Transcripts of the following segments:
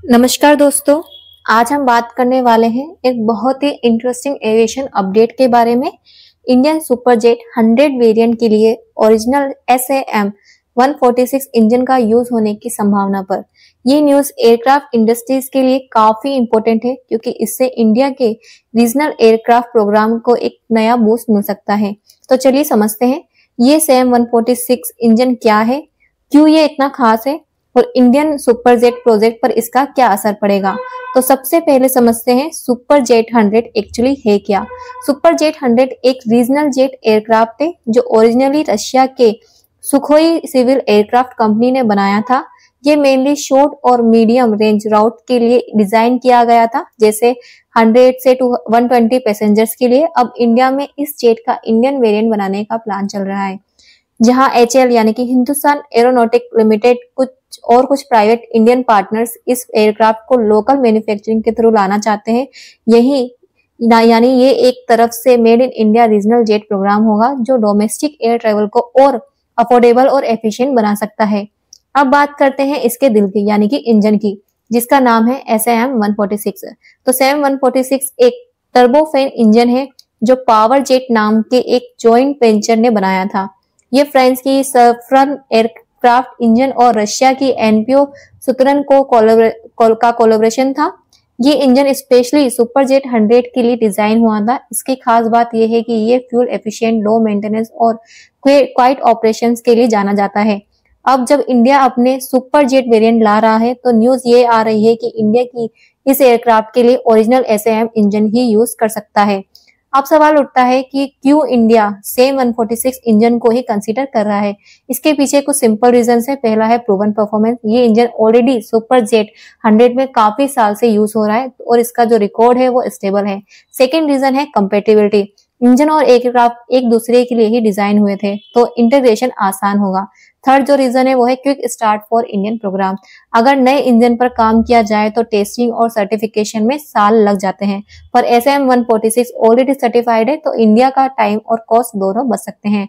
नमस्कार दोस्तों। आज हम बात करने वाले हैं एक बहुत ही इंटरेस्टिंग एविएशन अपडेट के बारे में। इंडियन सुपरजेट 100 वेरिएंट के लिए ओरिजिनल SAM 146 इंजन का यूज होने की संभावना पर। ये न्यूज एयरक्राफ्ट इंडस्ट्रीज के लिए काफी इंपॉर्टेंट है क्योंकि इससे इंडिया के रीजनल एयरक्राफ्ट प्रोग्राम को एक नया बूस्ट मिल सकता है। तो चलिए समझते हैं ये SAM 146 इंजन क्या है, क्यों ये इतना खास है और इंडियन सुपरजेट प्रोजेक्ट पर इसका क्या असर पड़ेगा। तो सबसे पहले समझते हैं सुपरजेट 100 एक्चुअली है क्या। सुपरजेट 100 एक रीजनल जेट एयरक्राफ्ट है जो ओरिजिनली रशिया के सुखोई सिविल एयरक्राफ्ट कंपनी ने बनाया था। ये मेनली शॉर्ट और मीडियम रेंज राउट के लिए डिजाइन किया गया था, जैसे 100 से 120 पैसेंजर्स के लिए। अब इंडिया में इस जेट का इंडियन वेरिएंट बनाने का प्लान चल रहा है, जहां HAL यानी कि हिंदुस्तान एरोनॉटिक लिमिटेड कुछ प्राइवेट इंडियन पार्टनर्स इस एयरक्राफ्ट को लोकल मैन्युफैक्चरिंग के थ्रू लाना चाहते हैं। यानी ये एक तरफ से made in India regional jet program होगा जो डोमेस्टिक एयर ट्रेवल को और अफोर्डेबल और एफिशिएंट बना सकता है। अब बात करते हैं इसके दिल की यानी कि इंजन की, जिसका नाम है SAM 146। तो SAM 146 एक टर्बोफैन इंजन है जो पावर जेट नाम के एक जॉइंट वेंचर ने बनाया था। ये फ्रांस की सफरन एयरक्राफ्ट इंजन और रशिया की NPO सुतरन का कोलैबोरेशन था। ये इंजन स्पेशली सुपरजेट 100 के लिए डिजाइन हुआ था। इसकी खास बात यह है कि ये फ्यूल एफिशिएंट, लो मेंटेनेंस और क्वाइट ऑपरेशंस के लिए जाना जाता है। अब जब इंडिया अपने सुपरजेट वेरिएंट ला रहा है तो न्यूज ये आ रही है कि इंडिया की इस एयरक्राफ्ट के लिए ओरिजिनल SAM इंजन ही यूज कर सकता है। अब सवाल उठता है कि क्यों इंडिया SAM 146 इंजन को ही कंसीडर कर रहा है। इसके पीछे कुछ सिंपल रीजंस है। पहला है प्रूवन परफॉर्मेंस। ये इंजन ऑलरेडी सुपरजेट 100 में काफी साल से यूज हो रहा है और इसका जो रिकॉर्ड है वो स्टेबल है। सेकेंड रीजन है कंपेटिबिलिटी। इंजन और एयरक्राफ्ट एक दूसरे के लिए ही डिजाइन हुए थे तो इंटीग्रेशन आसान होगा। थर्ड जो रीजन है वो है quick start for Indian program. अगर नए इंजन पर काम किया जाए तो टेस्टिंग और सर्टिफिकेशन में साल लग जाते हैं, पर SAM 146 ऑलरेडी सर्टिफाइड है तो इंडिया का टाइम और कॉस्ट दोनों बच सकते हैं।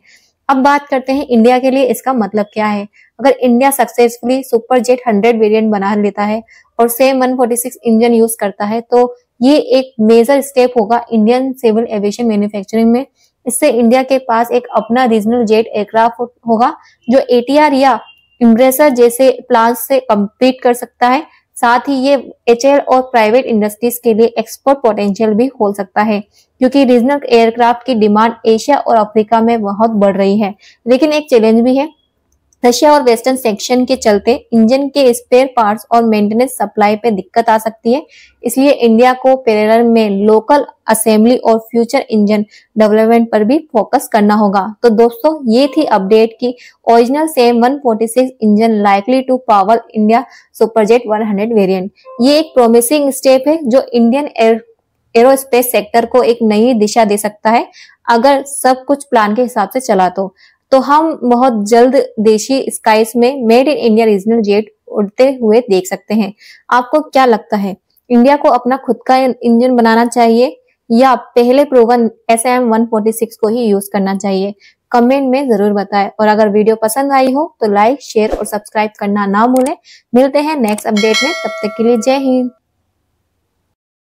अब बात करते हैं इंडिया के लिए इसका मतलब क्या है। अगर इंडिया सक्सेसफुली सुपरजेट 100 वेरिएंट बना लेता है और SAM 146 इंजन यूज करता है तो ये एक मेजर स्टेप होगा इंडियन सिविल एविएशन मैन्युफैक्चरिंग में। इससे इंडिया के पास एक अपना रीजनल जेट एयरक्राफ्ट होगा जो ATR या एम्ब्रेसर जैसे प्लान्स से कम्पीट कर सकता है। साथ ही ये HAL और प्राइवेट इंडस्ट्रीज के लिए एक्सपोर्ट पोटेंशियल भी खोल सकता है, क्योंकि रीजनल एयरक्राफ्ट की डिमांड एशिया और अफ्रीका में बहुत बढ़ रही है। लेकिन एक चैलेंज भी है। रशिया और वेस्टर्न सेक्शन के चलते इंजन के स्पेयर पार्ट्स और मेंटेनेंस सप्लाई पे दिक्कत आ सकती है। इसलिए इंडिया को पैरेलल में लोकल असेंबली और फ्यूचर इंजन डेवलपमेंट पर भी फोकस करना होगा। तो दोस्तों ये थी अपडेट की original SAM 146 engine likely to power India superjet 100 variant. ये एक प्रोमिसिंग स्टेप है जो इंडियन एरोस्पेस सेक्टर को एक नई दिशा दे सकता है अगर सब कुछ प्लान के हिसाब से चला तो हम बहुत जल्द देशी स्काइस में made in India regional jet उड़ते हुए देख सकते हैं। आपको क्या लगता है, इंडिया को अपना खुद का इंजन बनाना चाहिए या पहले प्रूवन SAM 146 को ही यूज करना चाहिए? कमेंट में जरूर बताएं। और अगर वीडियो पसंद आई हो तो लाइक, शेयर और सब्सक्राइब करना ना भूलें। मिलते हैं नेक्स्ट अपडेट में, तब तक के लिए जय हिंद।